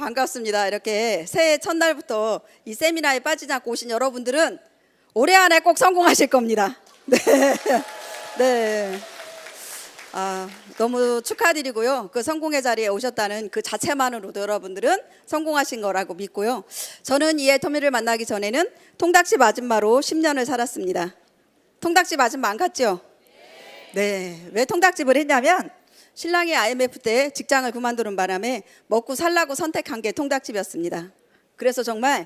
반갑습니다. 이렇게 새해 첫날부터 이 세미나에 빠지지 않고 오신 여러분들은 올해 안에 꼭 성공하실 겁니다. 네. 네. 너무 축하드리고요. 그 성공의 자리에 오셨다는 그 자체만으로도 여러분들은 성공하신 거라고 믿고요. 저는 이 애터미를 만나기 전에는 통닭집 아줌마로 10년을 살았습니다. 통닭집 아줌마 안 갔죠? 네. 왜 통닭집을 했냐면 신랑이 IMF 때 직장을 그만두는 바람에 먹고 살라고 선택한 게 통닭집이었습니다. 그래서 정말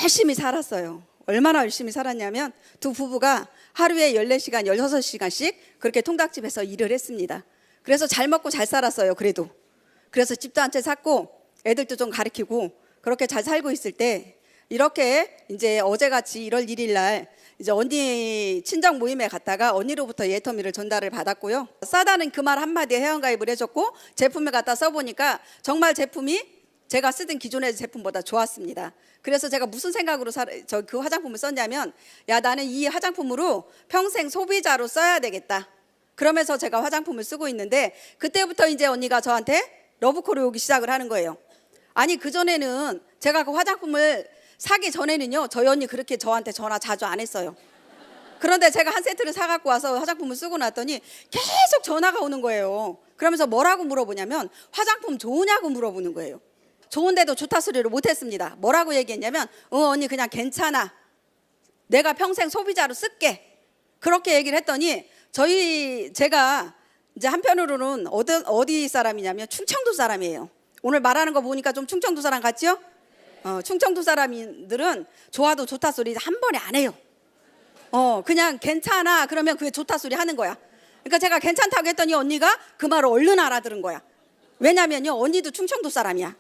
열심히 살았어요. 얼마나 열심히 살았냐면 두 부부가 하루에 14시간, 16시간씩 그렇게 통닭집에서 일을 했습니다. 그래서 잘 먹고 잘 살았어요. 그래서 집도 한 채 샀고 애들도 좀 가르치고 그렇게 잘 살고 있을 때 이렇게 이제 어제같이 1월 1일 날 이제 언니 친정 모임에 갔다가 언니로부터 애터미를 전달을 받았고요. 싸다는 그 말 한마디에 회원가입을 해줬고 제품을 갖다 써보니까 정말 제품이 제가 쓰던 기존의 제품보다 좋았습니다. 그래서 제가 무슨 생각으로 그 화장품을 썼냐면 야 나는 이 화장품으로 평생 소비자로 써야 되겠다. 그러면서 제가 화장품을 쓰고 있는데 그때부터 이제 언니가 저한테 러브콜이 오기 시작을 하는 거예요. 아니 그전에는 제가 그 화장품을 사기 전에는요 저희 언니 그렇게 저한테 전화 자주 안 했어요. 그런데 제가 한 세트를 사갖고 와서 화장품을 쓰고 났더니 계속 전화가 오는 거예요. 그러면서 뭐라고 물어보냐면 화장품 좋으냐고 물어보는 거예요. 좋은데도 좋다 소리를 못했습니다. 뭐라고 얘기했냐면 언니 그냥 괜찮아. 내가 평생 소비자로 쓸게. 그렇게 얘기를 했더니 제가 이제 한편으로는 어디 사람이냐면 충청도 사람이에요. 오늘 말하는 거 보니까 좀 충청도 사람 같죠? 충청도 사람들은 좋아도 좋다 소리 한 번에 안 해요. 그냥 괜찮아 그러면 그게 좋다 소리 하는 거야. 그러니까 제가 괜찮다고 했더니 언니가 그 말을 얼른 알아들은 거야. 왜냐면요 언니도 충청도 사람이야.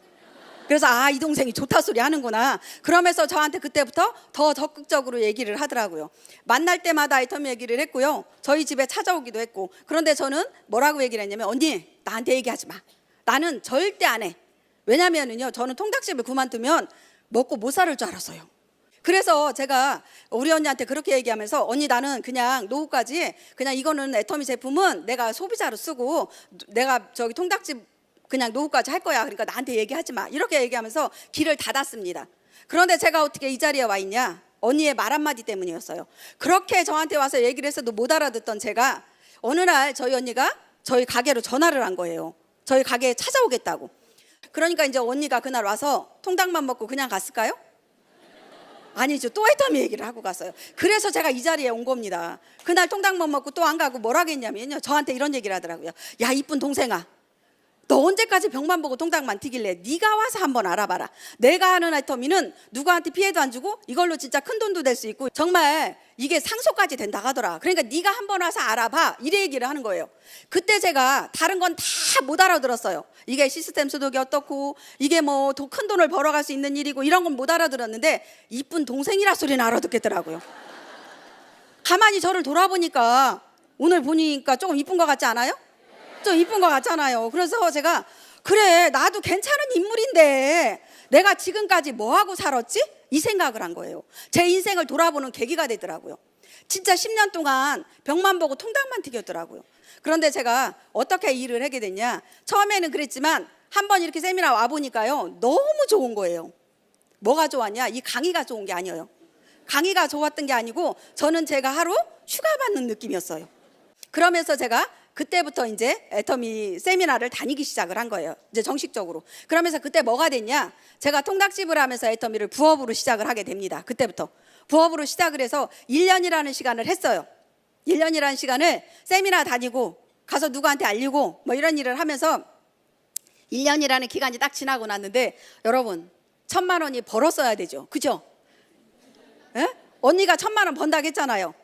그래서 이 동생이 좋다 소리 하는구나. 그러면서 저한테 그때부터 더 적극적으로 얘기를 하더라고요. 만날 때마다 애터미 얘기를 했고요. 저희 집에 찾아오기도 했고. 그런데 저는 뭐라고 얘기를 했냐면 언니 나한테 얘기하지 마. 나는 절대 안 해. 왜냐면은요 저는 통닭집을 그만두면 먹고 못 살을 줄 알았어요. 그래서 제가 우리 언니한테 그렇게 얘기하면서 언니 나는 그냥 노후까지 그냥 이거는 애터미 제품은 내가 소비자로 쓰고 내가 저기 통닭집 그냥 노후까지 할 거야. 그러니까 나한테 얘기하지 마. 이렇게 얘기하면서 길을 닫았습니다. 그런데 제가 어떻게 이 자리에 와 있냐? 언니의 말 한마디 때문이었어요. 그렇게 저한테 와서 얘기를 했어도 못 알아듣던 제가 어느 날 저희 언니가 저희 가게로 전화를 한 거예요. 저희 가게에 찾아오겠다고. 그러니까 이제 언니가 그날 와서 통닭만 먹고 그냥 갔을까요? 아니죠. 또 애터미 얘기를 하고 갔어요. 그래서 제가 이 자리에 온 겁니다. 그날 통닭만 먹고 또 안 가고 뭐라고 했냐면요. 저한테 이런 얘기를 하더라고요. 야 이쁜 동생아. 너 언제까지 병만 보고 통닭만 튀길래? 네가 와서 한번 알아봐라. 내가 하는 애터미는 누구한테 피해도 안 주고 이걸로 진짜 큰 돈도 될 수 있고 정말 이게 상속까지 된다 하더라. 그러니까 네가 한번 와서 알아봐. 이래 얘기를 하는 거예요. 그때 제가 다른 건 다 못 알아들었어요. 이게 시스템 소득이 어떻고 이게 뭐 큰 돈을 벌어갈 수 있는 일이고 이런 건 못 알아들었는데 이쁜 동생이라 소리는 알아듣겠더라고요. 가만히 저를 돌아보니까 오늘 보니까 조금 이쁜 것 같지 않아요? 좀 이쁜 것 같잖아요. 그래서 제가 그래 나도 괜찮은 인물인데 내가 지금까지 뭐하고 살았지? 이 생각을 한 거예요. 제 인생을 돌아보는 계기가 되더라고요. 진짜 10년 동안 병만 보고 통닭만 튀겼더라고요. 그런데 제가 어떻게 일을 하게 됐냐. 처음에는 그랬지만 한번 이렇게 세미나 와보니까요 너무 좋은 거예요. 뭐가 좋았냐? 이 강의가 좋은 게 아니에요. 강의가 좋았던 게 아니고 저는 제가 하루 휴가 받는 느낌이었어요. 그러면서 제가 그때부터 이제 애터미 세미나를 다니기 시작을 한 거예요. 이제 정식적으로. 그러면서 그때 뭐가 됐냐? 제가 통닭집을 하면서 애터미를 부업으로 시작을 하게 됩니다. 그때부터. 부업으로 시작을 해서 1년이라는 시간을 했어요. 1년이라는 시간을 세미나 다니고 가서 누구한테 알리고 뭐 이런 일을 하면서 1년이라는 기간이 딱 지나고 났는데 여러분 1,000만 원이 벌었어야 되죠. 그죠? 에? 언니가 1,000만 원 번다고 했잖아요.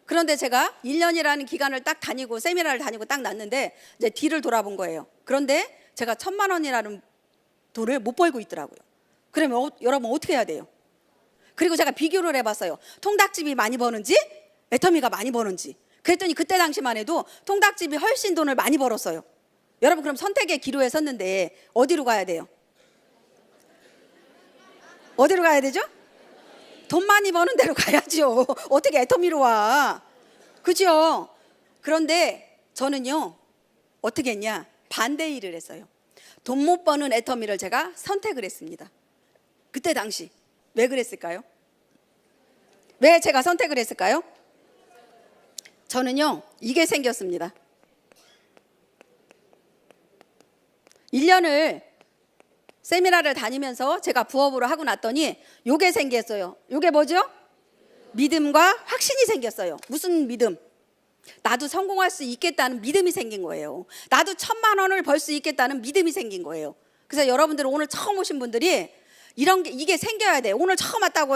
그런데 제가 1년이라는 기간을 딱 다니고 세미나를 다니고 딱 났는데 이제 뒤를 돌아본 거예요. 그런데 제가 1,000만 원이라는 돈을 못 벌고 있더라고요. 그러면 여러분 어떻게 해야 돼요? 그리고 제가 비교를 해봤어요. 통닭집이 많이 버는지 애터미가 많이 버는지. 그랬더니 그때 당시만 해도 통닭집이 훨씬 돈을 많이 벌었어요. 여러분 그럼 선택의 기로에 섰는데 어디로 가야 돼요? 어디로 가야 되죠? 돈 많이 버는 데로 가야죠. 어떻게 애터미로 와? 그죠? 그런데 저는요 어떻게 했냐? 반대 일을 했어요. 돈 못 버는 애터미를 제가 선택을 했습니다. 그때 당시 왜 그랬을까요? 왜 제가 선택을 했을까요? 저는요, 이게 생겼습니다. 1년을 세미나를 다니면서 제가 부업으로 하고 났더니 요게 생겼어요. 요게 뭐죠? 믿음과 확신이 생겼어요. 무슨 믿음? 나도 성공할 수 있겠다는 믿음이 생긴 거예요. 나도 1,000만 원을 벌 수 있겠다는 믿음이 생긴 거예요. 그래서 여러분들 오늘 처음 오신 분들이 이게 생겨야 돼. 오늘 처음 왔다고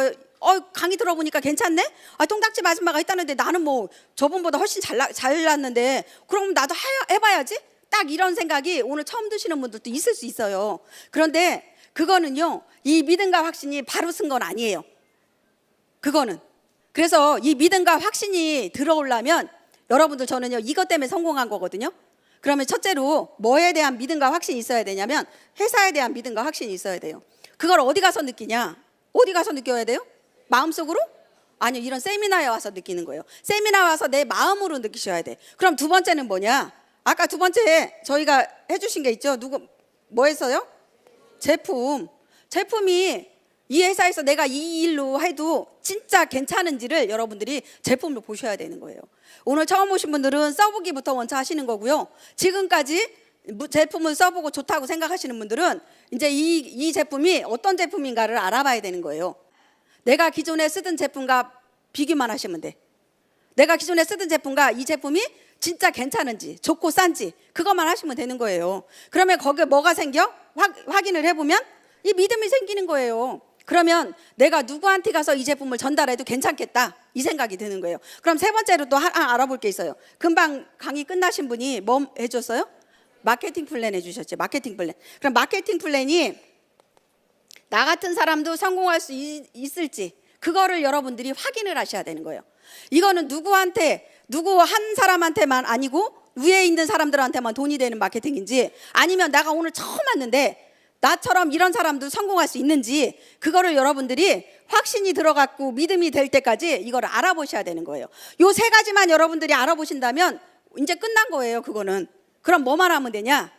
강의 들어보니까 괜찮네? 통닭집 아줌마가 했다는데 나는 뭐 저분보다 훨씬 잘났는데 그럼 나도 해봐야지? 딱 이런 생각이 오늘 처음 드시는 분들도 있을 수 있어요. 그런데 그거는요, 이 믿음과 확신이 바로 쓴 건 아니에요. 그거는. 그래서 이 믿음과 확신이 들어오려면 여러분들 저는요, 이것 때문에 성공한 거거든요. 그러면 첫째로 뭐에 대한 믿음과 확신이 있어야 되냐면 회사에 대한 믿음과 확신이 있어야 돼요. 그걸 어디 가서 느끼냐? 어디 가서 느껴야 돼요? 마음속으로? 아니요, 이런 세미나에 와서 느끼는 거예요. 세미나 와서 내 마음으로 느끼셔야 돼. 그럼 두 번째는 뭐냐? 아까 두 번째 저희가 해주신 게 있죠. 뭐 했어요? 제품이 이 회사에서 내가 이 일로 해도 진짜 괜찮은지를 여러분들이 제품을 보셔야 되는 거예요. 오늘 처음 오신 분들은 써보기부터 원차 하시는 거고요. 지금까지 제품을 써보고 좋다고 생각하시는 분들은 이제 이 제품이 어떤 제품인가를 알아봐야 되는 거예요. 내가 기존에 쓰던 제품과 비교만 하시면 돼. 내가 기존에 쓰던 제품과 이 제품이 진짜 괜찮은지, 좋고 싼지 그것만 하시면 되는 거예요. 그러면 거기에 뭐가 생겨? 확인을 해보면 이 믿음이 생기는 거예요. 그러면 내가 누구한테 가서 이 제품을 전달해도 괜찮겠다, 이 생각이 드는 거예요. 그럼 세 번째로 또 하나 알아볼 게 있어요. 금방 강의 끝나신 분이 뭐 해줬어요? 마케팅 플랜 해주셨죠. 마케팅 플랜. 그럼 마케팅 플랜이 나 같은 사람도 성공할 수 있을지 그거를 여러분들이 확인을 하셔야 되는 거예요. 이거는 누구 한 사람한테만 아니고 위에 있는 사람들한테만 돈이 되는 마케팅인지, 아니면 내가 오늘 처음 왔는데 나처럼 이런 사람도 성공할 수 있는지, 그거를 여러분들이 확신이 들어갔고 믿음이 될 때까지 이걸 알아보셔야 되는 거예요. 요 세 가지만 여러분들이 알아보신다면 이제 끝난 거예요. 그거는. 그럼 뭐만 하면 되냐?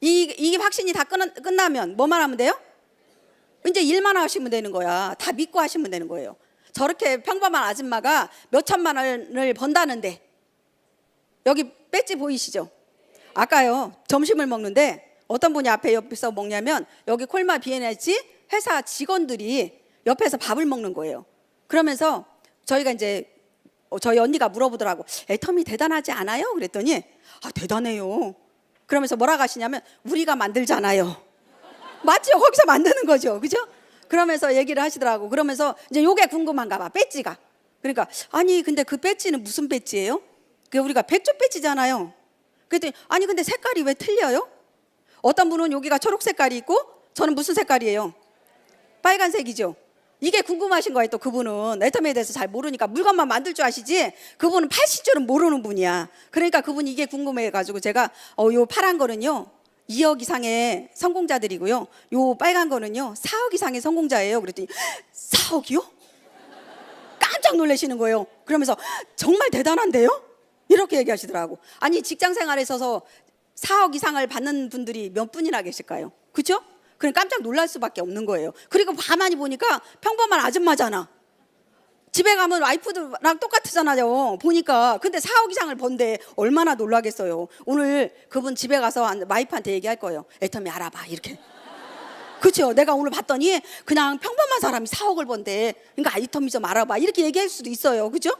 이 확신이 다 끝나면 뭐만 하면 돼요? 이제 일만 하시면 되는 거야. 다 믿고 하시면 되는 거예요. 저렇게 평범한 아줌마가 몇 천만 원을 번다는데, 여기 배지 보이시죠? 아까요, 점심을 먹는데 어떤 분이 옆에서 먹냐면 여기 콜마 비엔에지 회사 직원들이 옆에서 밥을 먹는 거예요. 그러면서 저희가 이제 저희 언니가 물어보더라고. 애터미 대단하지 않아요? 그랬더니 대단해요. 그러면서 뭐라고 하시냐면 우리가 만들잖아요. 맞죠? 거기서 만드는 거죠. 그죠? 그러면서 얘기를 하시더라고. 그러면서 이제 요게 궁금한가 봐. 배지가. 그러니까 아니 근데 그 배지는 무슨 배지예요? 그 우리가 백조 배지잖아요. 그랬더니 아니 근데 색깔이 왜 틀려요? 어떤 분은 여기가 초록 색깔이 있고 저는 무슨 색깔이에요? 빨간색이죠. 이게 궁금하신 거예요. 또 그분은 애터미에 대해서 잘 모르니까 물건만 만들 줄 아시지 그분은 80줄은 모르는 분이야. 그러니까 그분이 이게 궁금해가지고 제가 요 파란 거는요 2억 이상의 성공자들이고요, 요 빨간 거는요 4억 이상의 성공자예요. 그랬더니 4억이요? 깜짝 놀라시는 거예요. 그러면서 정말 대단한데요? 이렇게 얘기하시더라고. 아니 직장 생활에 있어서 4억 이상을 받는 분들이 몇 분이나 계실까요? 그렇죠? 그럼 깜짝 놀랄 수밖에 없는 거예요. 그리고 가만히 보니까 평범한 아줌마잖아. 집에 가면 와이프들랑 똑같잖아요. 보니까. 근데 4억 이상을 번데 얼마나 놀라겠어요. 오늘 그분 집에 가서 와이프한테 얘기할 거예요. 애터미 알아봐 이렇게. 그렇죠? 내가 오늘 봤더니 그냥 평범한 사람이 4억을 번대. 그러니까 애터미 좀 알아봐 이렇게 얘기할 수도 있어요. 그렇죠?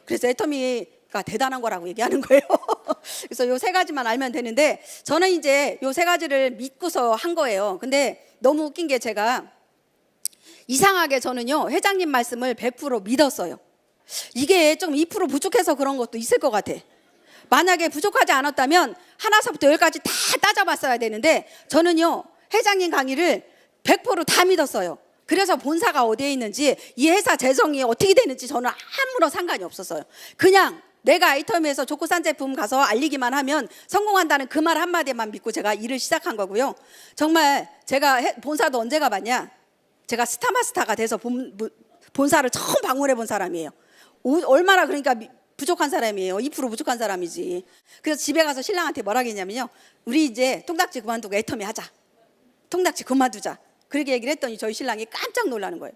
그래서 애터미가 대단한 거라고 얘기하는 거예요. 그래서 요 세 가지만 알면 되는데 저는 이제 요 세 가지를 믿고서 한 거예요. 근데 너무 웃긴 게 제가 이상하게 저는요 회장님 말씀을 100% 믿었어요. 이게 좀 2% 부족해서 그런 것도 있을 것 같아. 만약에 부족하지 않았다면 하나서부터 열까지 다 따져봤어야 되는데 저는요 회장님 강의를 100%다 믿었어요. 그래서 본사가 어디에 있는지 이 회사 재정이 어떻게 되는지 저는 아무런 상관이 없었어요. 그냥 내가 애터미에서 좋고 싼 제품 가서 알리기만 하면 성공한다는 그 말 한마디만 믿고 제가 일을 시작한 거고요. 정말 제가 본사도 언제 가봤냐? 제가 스타마스타가 돼서 본사를 처음 방문해 본 사람이에요. 얼마나 그러니까 부족한 사람이에요. 2% 부족한 사람이지. 그래서 집에 가서 신랑한테 뭐라 했냐면요, 우리 이제 통닭집 그만두고 애터미 하자. 통닭집 그만두자. 그렇게 얘기를 했더니 저희 신랑이 깜짝 놀라는 거예요.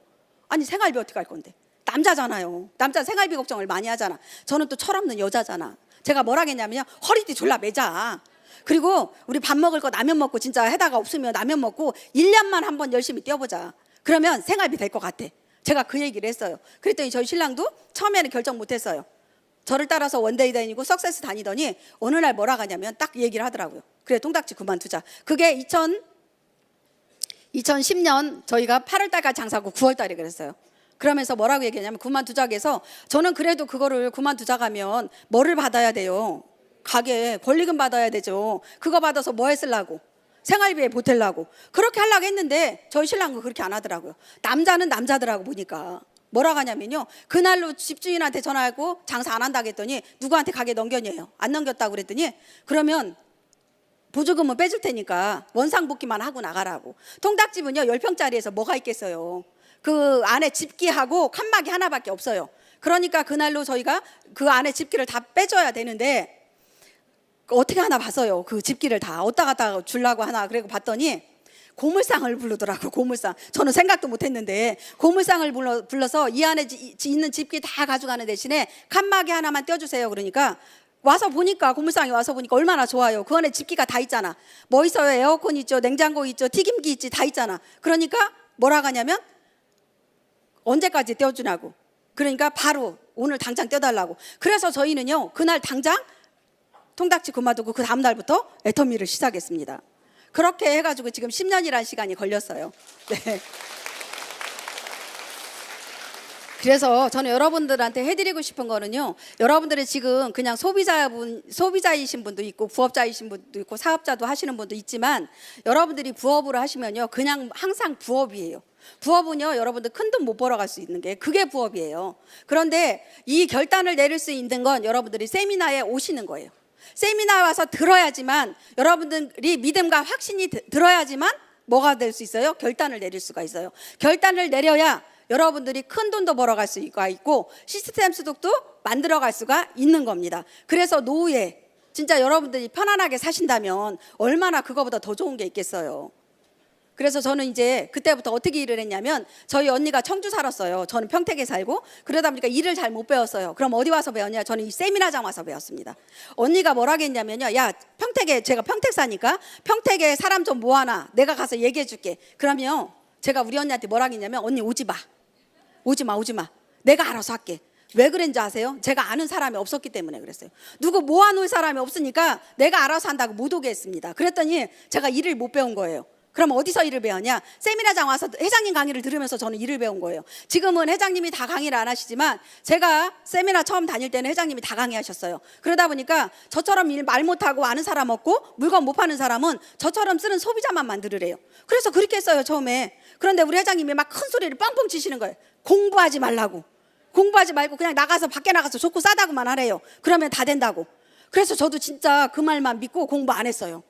아니 생활비 어떻게 할 건데? 남자잖아요. 남자 생활비 걱정을 많이 하잖아. 저는 또 철없는 여자잖아. 제가 뭐라 했냐면요, 허리띠 졸라 매자. 그리고 우리 밥 먹을 거 라면 먹고, 진짜 해다가 없으면 라면 먹고 1년만 한번 열심히 뛰어보자. 그러면 생활비 될 것 같아. 제가 그 얘기를 했어요. 그랬더니 저희 신랑도 처음에는 결정 못했어요. 저를 따라서 원데이 다니고 석세스 다니더니 어느 날 뭐라 하냐면 딱 얘기를 하더라고요. 그래, 통닭집 그만두자. 그게 2010년 저희가 8월 달까지 장사하고 9월 달에 그랬어요. 그러면서 뭐라고 얘기했냐면 그만두자고 해서, 저는 그래도 그거를 그만두자고 하면 뭐를 받아야 돼요? 가게 권리금 받아야 되죠. 그거 받아서 뭐 했으려고? 생활비에 보태려고. 그렇게 하려고 했는데 저희 신랑은 그렇게 안 하더라고요. 남자는 남자더라고 보니까. 뭐라고 하냐면요, 그날로 집주인한테 전화하고 장사 안 한다고 했더니 누구한테 가게 넘겼냐요. 안 넘겼다고 그랬더니 그러면 보조금은 빼줄 테니까 원상복귀만 하고 나가라고. 통닭집은요 10평짜리에서 뭐가 있겠어요. 그 안에 집기하고 칸막이 하나밖에 없어요. 그러니까 그날로 저희가 그 안에 집기를 다 빼줘야 되는데 어떻게 하나 봤어요. 그 집기를 다 어디다 갖다 주려고 하나. 그리고 봤더니 고물상을 부르더라고. 고물상. 저는 생각도 못했는데 고물상을 불러서 이 안에 있는 집기 다 가져가는 대신에 칸막이 하나만 떼어주세요. 그러니까 와서 보니까, 고물상에 와서 보니까 얼마나 좋아요. 그 안에 집기가 다 있잖아. 뭐 있어요? 에어컨 있죠, 냉장고 있죠, 튀김기 있지, 다 있잖아. 그러니까 뭐라 하냐면 언제까지 떼어주냐고. 그러니까 바로 오늘 당장 떼어달라고. 그래서 저희는요 그날 당장 통닭집 그만두고 그 다음 날부터 애터미를 시작했습니다. 그렇게 해가지고 지금 10년이라는 시간이 걸렸어요. 네. 그래서 저는 여러분들한테 해드리고 싶은 거는요, 여러분들이 지금 그냥 소비자이신 분도 있고 부업자이신 분도 있고 사업자도 하시는 분도 있지만, 여러분들이 부업으로 하시면요 그냥 항상 부업이에요. 부업은요 여러분들 큰 돈 못 벌어갈 수 있는 게 그게 부업이에요. 그런데 이 결단을 내릴 수 있는 건 여러분들이 세미나에 오시는 거예요. 세미나 와서 들어야지만, 여러분들이 믿음과 확신이 들어야지만 뭐가 될 수 있어요? 결단을 내릴 수가 있어요. 결단을 내려야 여러분들이 큰 돈도 벌어갈 수가 있고 시스템 소득도 만들어갈 수가 있는 겁니다. 그래서 노후에 진짜 여러분들이 편안하게 사신다면 얼마나 그거보다 더 좋은 게 있겠어요. 그래서 저는 이제 그때부터 어떻게 일을 했냐면, 저희 언니가 청주 살았어요. 저는 평택에 살고. 그러다 보니까 일을 잘 못 배웠어요. 그럼 어디 와서 배웠냐? 저는 이 세미나장 와서 배웠습니다. 언니가 뭐라고 했냐면요, 야 평택에, 제가 평택 사니까 평택에 사람 좀 모아놔, 내가 가서 얘기해 줄게. 그러면 제가 우리 언니한테 뭐라고 했냐면, 언니 오지 마, 내가 알아서 할게. 왜 그랬는지 아세요? 제가 아는 사람이 없었기 때문에 그랬어요. 누구 모아놓을 사람이 없으니까 내가 알아서 한다고 못 오게 했습니다. 그랬더니 제가 일을 못 배운 거예요. 그럼 어디서 일을 배웠냐? 세미나장 와서 회장님 강의를 들으면서 저는 일을 배운 거예요. 지금은 회장님이 다 강의를 안 하시지만 제가 세미나 처음 다닐 때는 회장님이 다 강의하셨어요. 그러다 보니까 저처럼 일 말 못하고 아는 사람 없고 물건 못 파는 사람은 저처럼 쓰는 소비자만 만들으래요. 그래서 그렇게 했어요 처음에. 그런데 우리 회장님이 막 큰 소리를 뻥뻥 치시는 거예요. 공부하지 말라고. 공부하지 말고 그냥 나가서, 밖에 나가서 좋고 싸다고만 하래요. 그러면 다 된다고. 그래서 저도 진짜 그 말만 믿고 공부 안 했어요.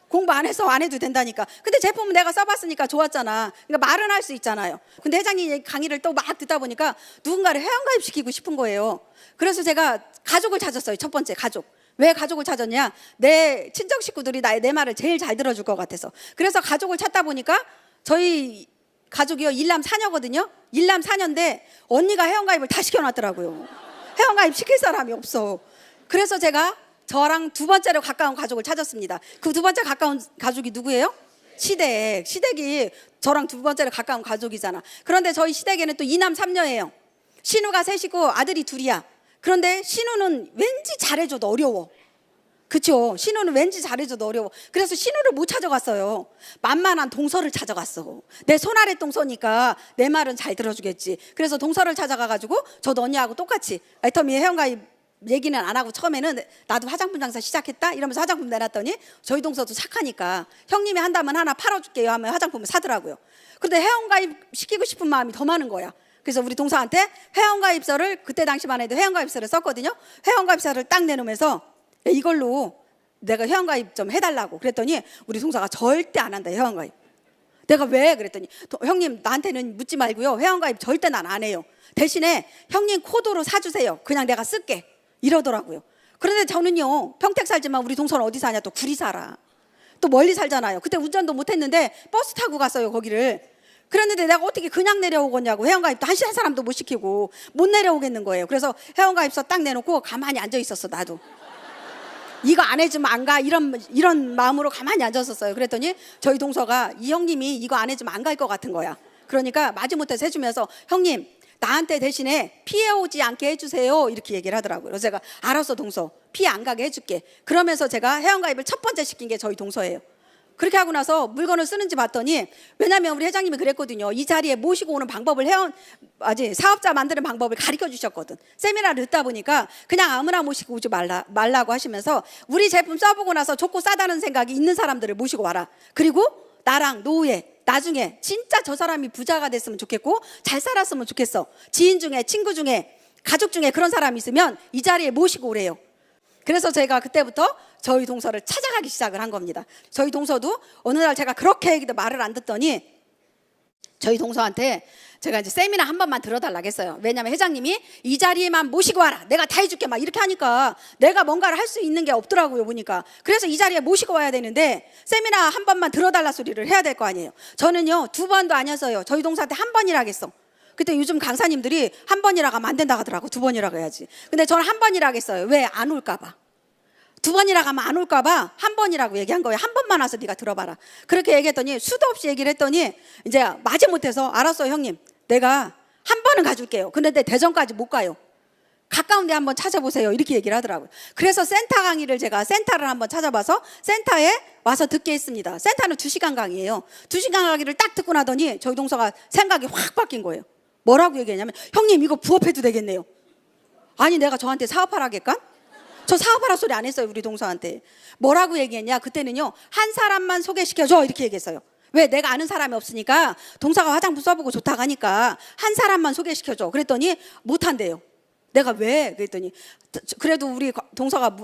공부 안 해서 안 해도 된다니까. 근데 제품은 내가 써봤으니까 좋았잖아. 그러니까 말은 할 수 있잖아요. 근데 회장님 강의를 또 막 듣다 보니까 누군가를 회원가입시키고 싶은 거예요. 그래서 제가 가족을 찾았어요. 첫 번째 가족. 왜 가족을 찾았냐? 내 친정 식구들이 내 말을 제일 잘 들어줄 것 같아서. 그래서 가족을 찾다 보니까 저희 가족이요 1남 4녀거든요. 1남 4녀인데 언니가 회원가입을 다 시켜놨더라고요. 회원가입 시킬 사람이 없어. 그래서 제가 저랑 두 번째로 가까운 가족을 찾았습니다. 그 두 번째 가까운 가족이 누구예요? 시댁. 시댁이 저랑 두 번째로 가까운 가족이잖아. 그런데 저희 시댁에는 또 2남 3녀예요. 신우가 셋이고 아들이 둘이야. 그런데 신우는 왠지 잘해줘도 어려워. 그쵸? 신우는 왠지 잘해줘도 어려워. 그래서 신우를 못 찾아갔어요. 만만한 동서를 찾아갔어. 내 손아래 동서니까 내 말은 잘 들어주겠지. 그래서 동서를 찾아가가지고 저도 언니하고 똑같이 애터미 회원가입 얘기는 안 하고 처음에는 나도 화장품 장사 시작했다 이러면서 화장품 내놨더니 저희 동서도 착하니까 형님이 한다면 하나 팔아줄게요 하면 화장품을 사더라고요. 그런데 회원가입 시키고 싶은 마음이 더 많은 거야. 그래서 우리 동서한테 회원가입서를, 그때 당시만 해도 회원가입서를 썼거든요. 회원가입서를 딱 내놓으면서 이걸로 내가 회원가입 좀 해달라고 그랬더니 우리 동서가 절대 안 한다 회원가입. 내가 왜? 그랬더니 형님 나한테는 묻지 말고요, 회원가입 절대 난 안 해요. 대신에 형님 코드로 사주세요. 그냥 내가 쓸게. 이러더라고요. 그런데 저는요, 평택 살지만 우리 동서는 어디 사냐? 또 구리 살아. 또 멀리 살잖아요. 그때 운전도 못했는데 버스 타고 갔어요, 거기를. 그랬는데 내가 어떻게 그냥 내려오겠냐고. 회원가입도 한 사람도 못 시키고 못 내려오겠는 거예요. 그래서 회원가입서 딱 내놓고 가만히 앉아 있었어, 나도. 이거 안 해주면 안 가, 이런 마음으로 가만히 앉았었어요. 그랬더니 저희 동서가 이 형님이 이거 안 해주면 안 갈 것 같은 거야. 그러니까 마지못해서 해주면서 형님, 나한테 대신에 피해 오지 않게 해주세요, 이렇게 얘기를 하더라고요. 그래서 제가 알았어 동서, 피해 안 가게 해줄게. 그러면서 제가 회원가입을 첫 번째 시킨 게 저희 동서예요. 그렇게 하고 나서 물건을 쓰는지 봤더니, 왜냐면 우리 회장님이 그랬거든요. 이 자리에 모시고 오는 방법을 사업자 만드는 방법을 가르쳐 주셨거든. 세미나를 듣다 보니까 그냥 아무나 모시고 오지 말라고 하시면서 우리 제품 써보고 나서 좋고 싸다는 생각이 있는 사람들을 모시고 와라. 그리고 나랑 노후에 나중에 진짜 저 사람이 부자가 됐으면 좋겠고 잘 살았으면 좋겠어. 지인 중에, 친구 중에, 가족 중에 그런 사람이 있으면 이 자리에 모시고 오래요. 그래서 제가 그때부터 저희 동서를 찾아가기 시작을 한 겁니다. 저희 동서도 어느 날 제가 그렇게 얘기도 말을 안 듣더니 저희 동서한테 제가 이제 세미나 한 번만 들어달라고 했어요. 왜냐면 회장님이 이 자리에만 모시고 와라, 내가 다 해줄게, 막 이렇게 하니까 내가 뭔가를 할 수 있는 게 없더라고요, 보니까. 그래서 이 자리에 모시고 와야 되는데 세미나 한 번만 들어달라 소리를 해야 될 거 아니에요. 저는요 2번도 아니었어요. 저희 동서한테 한 번이라고 했어. 그때 요즘 강사님들이 한 번이라고 하면 안 된다고 하더라고. 2번이라고 해야지. 근데 저는 한 번이라고 했어요. 왜? 안 올까 봐. 2번이라고 하면 안 올까 봐 한 번이라고 얘기한 거예요. 한 번만 와서 네가 들어봐라. 그렇게 얘기했더니 수도 없이 얘기를 했더니 이제 마지못해서 알았어요 형님, 내가 한 번은 가줄게요. 근데 대전까지 못 가요. 가까운 데 한번 찾아보세요, 이렇게 얘기를 하더라고요. 그래서 센터 강의를 제가 센터를 한번 찾아봐서 센터에 와서 듣게 했습니다. 센터는 2시간 강의예요. 2시간 강의를 딱 듣고 나더니 저희 동서가 생각이 확 바뀐 거예요. 뭐라고 얘기했냐면, 형님 이거 부업해도 되겠네요. 아니 내가 저한테 사업하라겠까? 저 사업하라 소리 안 했어요. 우리 동서한테 뭐라고 얘기했냐, 그때는요 한 사람만 소개시켜줘, 이렇게 얘기했어요. 왜? 내가 아는 사람이 없으니까 동서가 화장품 써보고 좋다고 하니까 한 사람만 소개시켜줘. 그랬더니 못한대요. 내가 왜? 그랬더니 그래도 우리 동서가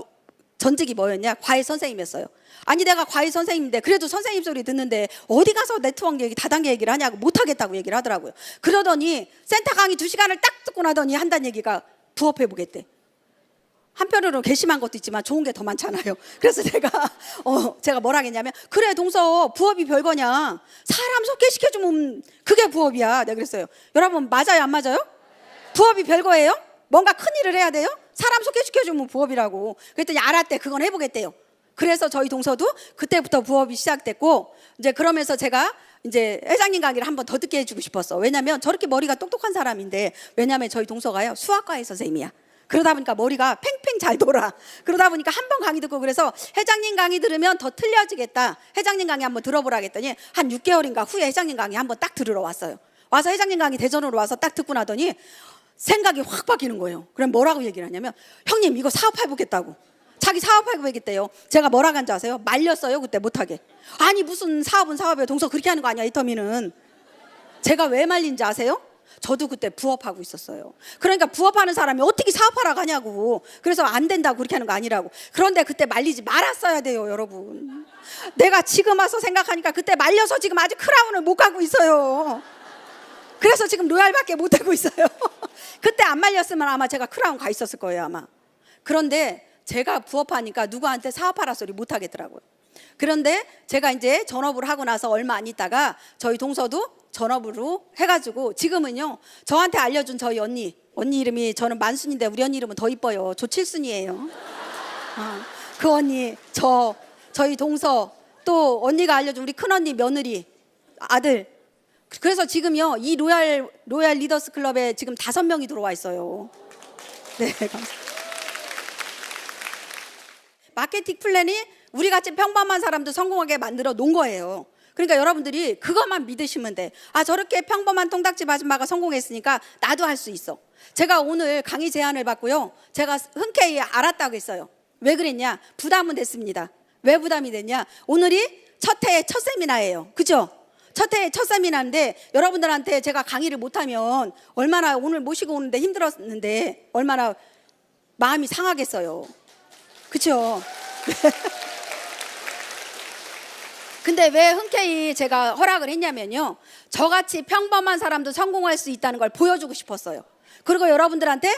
전직이 뭐였냐, 과외 선생님이었어요. 아니 내가 과외 선생님인데 그래도 선생님 소리 듣는데 어디 가서 네트워크 얘기, 다단계 얘기를 하냐고, 못하겠다고 얘기를 하더라고요. 그러더니 센터 강의 2시간을 딱 듣고 나더니 한다는 얘기가 부업해보겠대. 한편으로 괘씸한 것도 있지만 좋은 게 더 많잖아요. 그래서 제가 뭐라 했냐면, 그래 동서 부업이 별거냐, 사람 소개시켜주면 그게 부업이야, 내가 그랬어요. 여러분 맞아요 안 맞아요? 부업이 별거예요? 뭔가 큰일을 해야 돼요? 사람 소개시켜주면 부업이라고. 그랬더니 알았대, 그건 해보겠대요. 그래서 저희 동서도 그때부터 부업이 시작됐고, 이제 그러면서 제가 이제 회장님 강의를 한 번 더 듣게 해주고 싶었어. 왜냐면 저렇게 머리가 똑똑한 사람인데, 왜냐면 저희 동서가요 수학과의 선생님이야. 그러다 보니까 머리가 팽팽 잘 돌아. 그러다 보니까 한 번 강의 듣고, 그래서 회장님 강의 들으면 더 틀려지겠다, 회장님 강의 한번 들어보라 했더니 한 6개월인가 후에 회장님 강의 한번 딱 들으러 왔어요. 와서 회장님 강의 대전으로 와서 딱 듣고 나더니 생각이 확 바뀌는 거예요. 그럼 뭐라고 얘기를 하냐면, 형님 이거 사업해보겠다고. 자기 사업해보겠대요. 제가 뭐라고 한지 아세요? 말렸어요 그때 못하게. 아니 무슨 사업은 사업이에요, 동서 그렇게 하는 거 아니야 이 터미는. 제가 왜 말린지 아세요? 저도 그때 부업하고 있었어요. 그러니까 부업하는 사람이 어떻게 사업하라고 하냐고. 그래서 안 된다고 그렇게 하는 거 아니라고. 그런데 그때 말리지 말았어야 돼요 여러분. 내가 지금 와서 생각하니까 그때 말려서 지금 아직 크라운을 못 가고 있어요. 그래서 지금 로얄밖에 못 하고 있어요. 그때 안 말렸으면 아마 제가 크라운 가 있었을 거예요 아마. 그런데 제가 부업하니까 누구한테 사업하라 소리 못 하겠더라고요. 그런데 제가 이제 전업을 하고 나서 얼마 안 있다가 저희 동서도 전업으로 해가지고 지금은요 저한테 알려준 저희 언니 이름이, 저는 만순인데 우리 언니 이름은 더 이뻐요. 조칠순이에요. 그 언니, 저희 동서, 또 언니가 알려준 우리 큰언니 며느리 아들. 그래서 지금요 이 로얄 리더스 클럽에 지금 5명이 들어와 있어요. 네, 감사합니다. 마케팅 플랜이 우리 같이 평범한 사람도 성공하게 만들어 놓은 거예요. 그러니까 여러분들이 그것만 믿으시면 돼. 아 저렇게 평범한 통닭집 아줌마가 성공했으니까 나도 할 수 있어. 제가 오늘 강의 제안을 받고요, 제가 흔쾌히 알았다고 했어요. 왜 그랬냐? 부담은 됐습니다. 왜 부담이 됐냐? 오늘이 첫 해의 첫 세미나예요. 그죠? 첫 해의 첫 세미나인데 여러분들한테 제가 강의를 못하면 얼마나, 오늘 모시고 오는데 힘들었는데 얼마나 마음이 상하겠어요. 그렇죠? 근데 왜 흔쾌히 제가 허락을 했냐면요, 저같이 평범한 사람도 성공할 수 있다는 걸 보여주고 싶었어요. 그리고 여러분들한테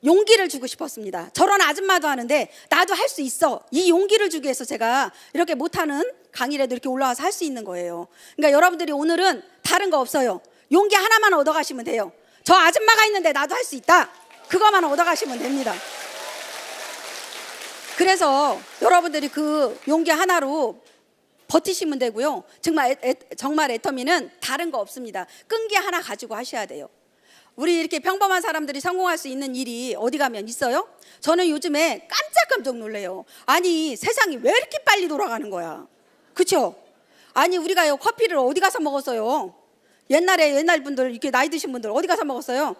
용기를 주고 싶었습니다. 저런 아줌마도 하는데 나도 할 수 있어. 이 용기를 주기 위해서 제가 이렇게 못하는 강의라도 이렇게 올라와서 할 수 있는 거예요. 그러니까 여러분들이 오늘은 다른 거 없어요. 용기 하나만 얻어가시면 돼요. 저 아줌마가 있는데 나도 할 수 있다. 그거만 얻어가시면 됩니다. 그래서 여러분들이 그 용기 하나로 버티시면 되고요. 정말 애터미는 다른 거 없습니다. 끈기 하나 가지고 하셔야 돼요. 우리 이렇게 평범한 사람들이 성공할 수 있는 일이 어디 가면 있어요? 저는 요즘에 깜짝깜짝 놀래요. 아니 세상이 왜 이렇게 빨리 돌아가는 거야? 그렇죠? 아니 우리가요 커피를 어디 가서 먹었어요? 옛날 분들 이렇게 나이 드신 분들 어디 가서 먹었어요?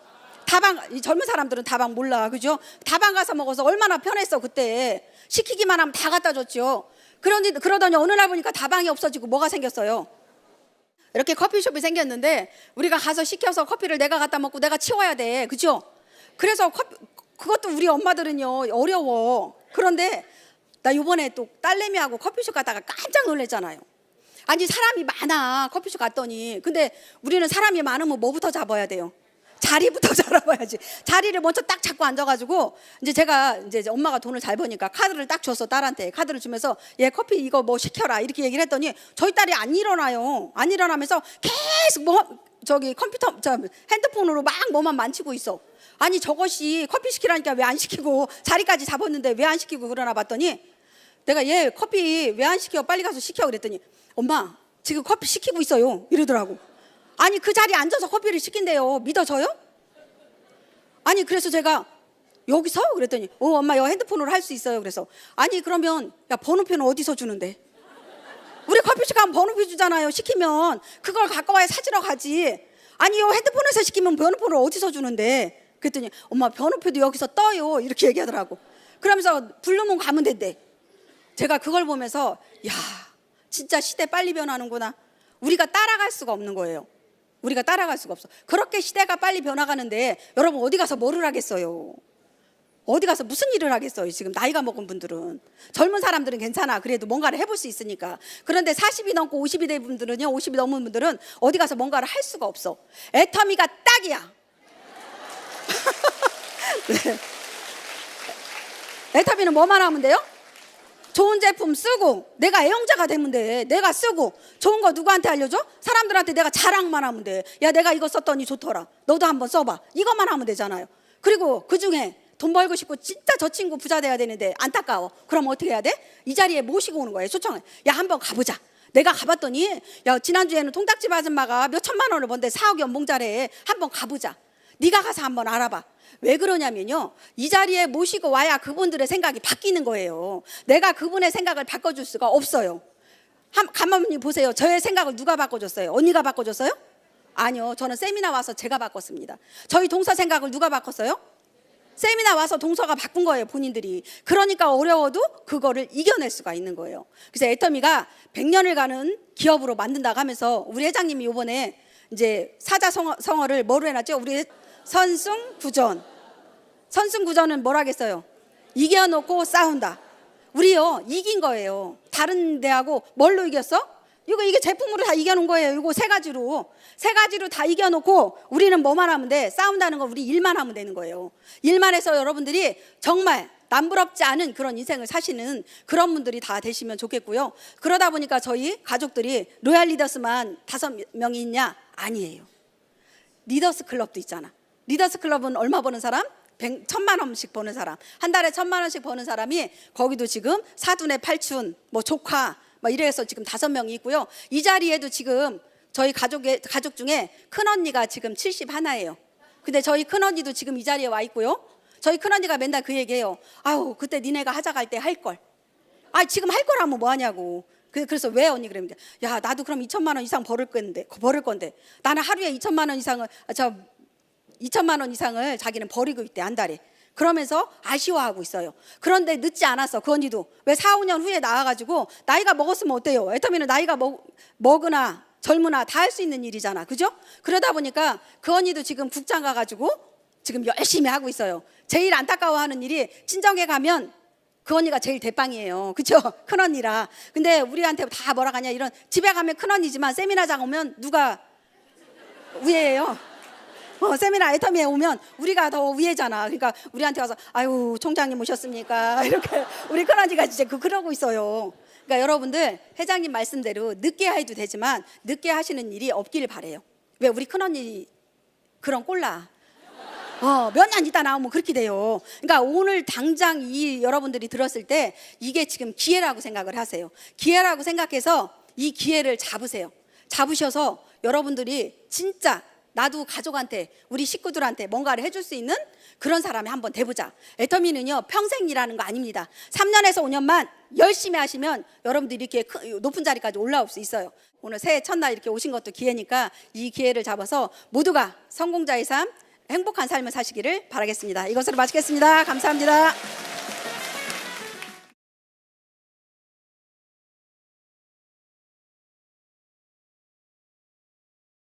다방, 젊은 사람들은 다방 몰라, 그죠? 다방 가서 먹어서 얼마나 편했어. 그때 시키기만 하면 다 갖다 줬죠. 그러더니 어느 날 보니까 다방이 없어지고 뭐가 생겼어요? 이렇게 커피숍이 생겼는데 우리가 가서 시켜서 커피를 내가 갖다 먹고 내가 치워야 돼, 그죠? 그래서 그것도 우리 엄마들은요 어려워. 그런데 나 요번에 또 딸내미하고 커피숍 갔다가 깜짝 놀랐잖아요. 아니 사람이 많아 커피숍 갔더니. 근데 우리는 사람이 많으면 뭐부터 잡아야 돼요? 자리부터 잡아야지. 자리를 먼저 딱 잡고 앉아가지고 이제 제가 이제 엄마가 돈을 잘 버니까 카드를 딱 줬어. 딸한테 카드를 주면서 얘 커피 이거 뭐 시켜라 이렇게 얘기를 했더니 저희 딸이 안 일어나요. 안 일어나면서 계속 핸드폰으로 막 뭐만 만지고 있어. 아니 저것이 커피 시키라니까 왜 안 시키고 자리까지 잡았는데 왜 안 시키고 그러나 봤더니 내가 얘 커피 왜 안 시켜 빨리 가서 시켜 그랬더니 엄마 지금 커피 시키고 있어요 이러더라고. 아니 그 자리에 앉아서 커피를 시킨대요. 믿어져요? 아니 그래서 제가 여기서? 그랬더니 엄마 이거 핸드폰으로 할 수 있어요. 그래서 아니 그러면 야 번호표는 어디서 주는데? 우리 커피숍 가면 번호표 주잖아요. 시키면 그걸 갖고 와야 찾으러 가지. 아니 요 핸드폰에서 시키면 번호표를 어디서 주는데? 그랬더니 엄마 번호표도 여기서 떠요 이렇게 얘기하더라고. 그러면서 부르면 가면 된대. 제가 그걸 보면서 야 진짜 시대 빨리 변하는구나. 우리가 따라갈 수가 없는 거예요. 우리가 따라갈 수가 없어. 그렇게 시대가 빨리 변화가는데 여러분 어디 가서 뭐를 하겠어요? 어디 가서 무슨 일을 하겠어요? 지금 나이가 먹은 분들은. 젊은 사람들은 괜찮아. 그래도 뭔가를 해볼 수 있으니까. 그런데 40이 넘고 50이 된 분들은요, 50이 넘은 분들은 어디 가서 뭔가를 할 수가 없어. 애터미가 딱이야. 네. 애터미는 뭐만 하면 돼요? 좋은 제품 쓰고 내가 애용자가 되면 돼. 내가 쓰고 좋은 거 누구한테 알려줘? 사람들한테 내가 자랑만 하면 돼. 야 내가 이거 썼더니 좋더라. 너도 한번 써봐. 이것만 하면 되잖아요. 그리고 그중에 돈 벌고 싶고 진짜 저 친구 부자 돼야 되는데 안타까워. 그럼 어떻게 해야 돼? 이 자리에 모시고 오는 거예요. 초청을. 야 한번 가보자. 내가 가봤더니 야 지난주에는 통닭집 아줌마가 몇 천만 원을 번데 4억 연봉자래. 한번 가보자. 네가 가서 한번 알아봐. 왜 그러냐면요 이 자리에 모시고 와야 그분들의 생각이 바뀌는 거예요. 내가 그분의 생각을 바꿔줄 수가 없어요. 가만히 보세요. 저의 생각을 누가 바꿔줬어요? 언니가 바꿔줬어요? 아니요 저는 세미나 와서 제가 바꿨습니다. 저희 동서 생각을 누가 바꿨어요? 세미나 와서 동서가 바꾼 거예요. 본인들이. 그러니까 어려워도 그거를 이겨낼 수가 있는 거예요. 그래서 애터미가 100년을 가는 기업으로 만든다고 하면서 우리 회장님이 이번에 이제 사자성어를 뭐로 해놨죠? 우리 선승구전. 선승구전은 뭐라겠어요? 이겨놓고 싸운다. 우리요 이긴 거예요. 다른 데하고 뭘로 이겼어? 이게 제품으로 다 이겨놓은 거예요. 이거 세 가지로 다 이겨놓고 우리는 뭐만 하면 돼? 싸운다는 거 우리 일만 하면 되는 거예요. 일만 해서 여러분들이 정말 남부럽지 않은 그런 인생을 사시는 그런 분들이 다 되시면 좋겠고요. 그러다 보니까 저희 가족들이 로얄 리더스만 5명이 있냐? 아니에요. 리더스 클럽도 있잖아. 리더스 클럽은 얼마 버는 사람? 1,000만 원씩 버는 사람. 한 달에 1,000만 원씩 버는 사람이 거기도 지금 사둔의 팔춘, 뭐 조카, 뭐 이래서 지금 5명이 있고요. 이 자리에도 지금 저희 가족 중에 큰 언니가 지금 71예요. 근데 저희 큰 언니도 지금 이 자리에 와 있고요. 저희 큰 언니가 맨날 그 얘기해요. 아유 그때 니네가 하자 갈 때 할 걸. 아 지금 할 거라면 뭐 하냐고. 그래서 왜 언니 그러면 야 나도 그럼 2천만 원 이상 벌을 건데 나는 하루에 2천만 원 이상을 2천만 원 이상을 자기는 버리고 있대 한 달에. 그러면서 아쉬워하고 있어요. 그런데 늦지 않았어. 그 언니도 왜 4, 5년 후에 나와가지고 나이가 먹었으면 어때요? 애터미는 나이가 먹으나 젊으나 다 할 수 있는 일이잖아. 그죠? 그러다 보니까 그 언니도 지금 국장 가가지고 지금 열심히 하고 있어요. 제일 안타까워하는 일이 친정에 가면 그 언니가 제일 대빵이에요. 그죠? 큰 언니라. 근데 우리한테 다 뭐라 하냐 이런 집에 가면 큰 언니지만 세미나장 오면 누가 위에예요? 세미나 애터미에 오면 우리가 더 위에잖아. 그러니까 우리한테 와서 아유 총장님 오셨습니까? 이렇게 우리 큰언니가 진짜 그러고 있어요. 그러니까 여러분들 회장님 말씀대로 늦게 해도 되지만 늦게 하시는 일이 없길 바래요. 왜 우리 큰언니 그런 꼴라. 몇 년 있다 나오면 그렇게 돼요. 그러니까 오늘 당장 이 여러분들이 들었을 때 이게 지금 기회라고 생각을 하세요. 기회라고 생각해서 이 기회를 잡으세요. 잡으셔서 여러분들이 진짜 나도 가족한테 우리 식구들한테 뭔가를 해줄 수 있는 그런 사람이 한번 돼보자. 애터미는요 평생 일하는 거 아닙니다. 3년에서 5년만 열심히 하시면 여러분들이 이렇게 높은 자리까지 올라올 수 있어요. 오늘 새해 첫날 이렇게 오신 것도 기회니까 이 기회를 잡아서 모두가 성공자의 삶, 행복한 삶을 사시기를 바라겠습니다. 이것으로 마치겠습니다. 감사합니다.